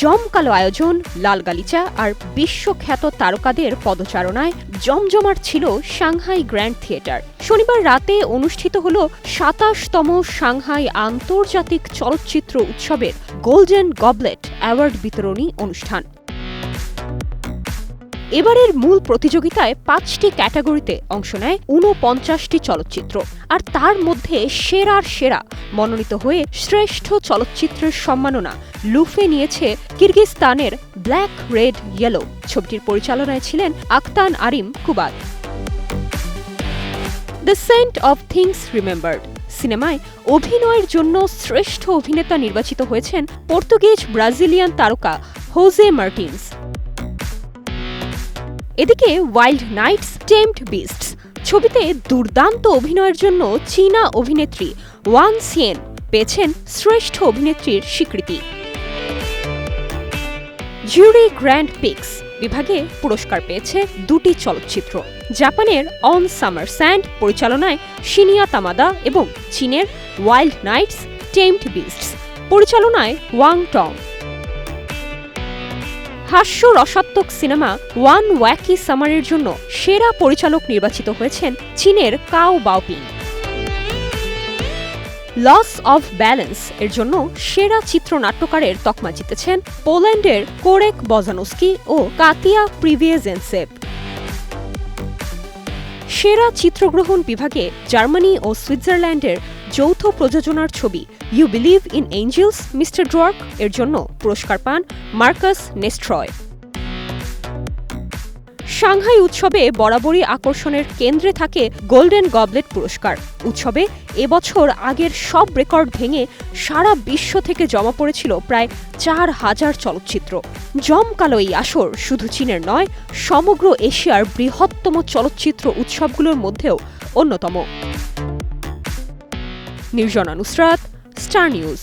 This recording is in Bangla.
জমকালো আয়োজন, লাল গালিচা আর বিশ্বখ্যাত তারকাদের পদচারণায় জমজমাট ছিল সাংহাই গ্র্যান্ড থিয়েটার। শনিবার রাতে অনুষ্ঠিত হল ২৭তম সাংহাই আন্তর্জাতিক চলচ্চিত্র উৎসবের গোল্ডেন গবলেট অ্যাওয়ার্ড বিতরণী অনুষ্ঠান। এবারের মূল প্রতিযোগিতায় ৫টি ক্যাটাগরিতে অংশ নেয় ৪৯টি চলচ্চিত্র, আর তার মধ্যে সেরার সেরা মনোনীত হয়ে শ্রেষ্ঠ চলচ্চিত্রের সম্মাননা লুফে নিয়েছে কিরগিজস্তানের ব্ল্যাক রেড ইয়েলো। ছবিটির পরিচালনায় ছিলেন Aktan Arym Kubat. The scent of things remembered সিনেমায় অভিনয়ের জন্য শ্রেষ্ঠ অভিনেতা নির্বাচিত হয়েছেন পর্তুগিজ ব্রাজিলিয়ান তারকা হোজে মার্টিনস। এদিকে ওয়াইল্ড নাইটস টেমড বিস্টস ছবিতে দুর্দান্ত অভিনয়ের জন্য চীনা অভিনেত্রী ওয়াং সিয়েন পেয়েছেন শ্রেষ্ঠ অভিনেত্রীর স্বীকৃতি। জুরি গ্র্যান্ড পিক্স বিভাগে পুরস্কার পেয়েছে ২টি চলচ্চিত্র, জাপানের অন সামার স্যান্ড পরিচালনায় শিনিয়া তামাদা এবং চীনের ওয়াইল্ড নাইটস টেমড বিস্টস পরিচালনায় ওয়াং টং। হাস্য রসাত্মক সিনেমা ওয়ান ওয়াকি সামারের জন্য সেরা পরিচালক নির্বাচিত হয়েছেন চীনের কাও বাওপিং। লস অফ ব্যালেন্স এর জন্য সেরা চিত্রনাট্যকারের তকমা জিতেছেন পোল্যান্ডের কোরেক বজানোস্কি ও কাতিয়া প্রিভিয়েজেনসেভ। সেরা চিত্রগ্রহণ বিভাগে জার্মানি ও সুইজারল্যান্ডের যৌথ প্রযোজনার ছবি you believe in angels mister Drock এর জন্য পুরস্কার পান মার্কাস নেস্ট্রয়। সাংহাই উৎসবে বরাবরই আকর্ষণের কেন্দ্রে থাকে গোল্ডেন গবলেট পুরস্কার। উৎসবে এবছর আগের সব রেকর্ড ভেঙে সারা বিশ্ব থেকে জমা পড়েছিল প্রায় ৪,০০০ চলচ্চিত্র। জমকালো এই আসর শুধু চীনের নয়, সমগ্র এশিয়ার বৃহত্তম চলচ্চিত্র উৎসবগুলোর মধ্যেও অন্যতম। Nirjona Nusrat, star news.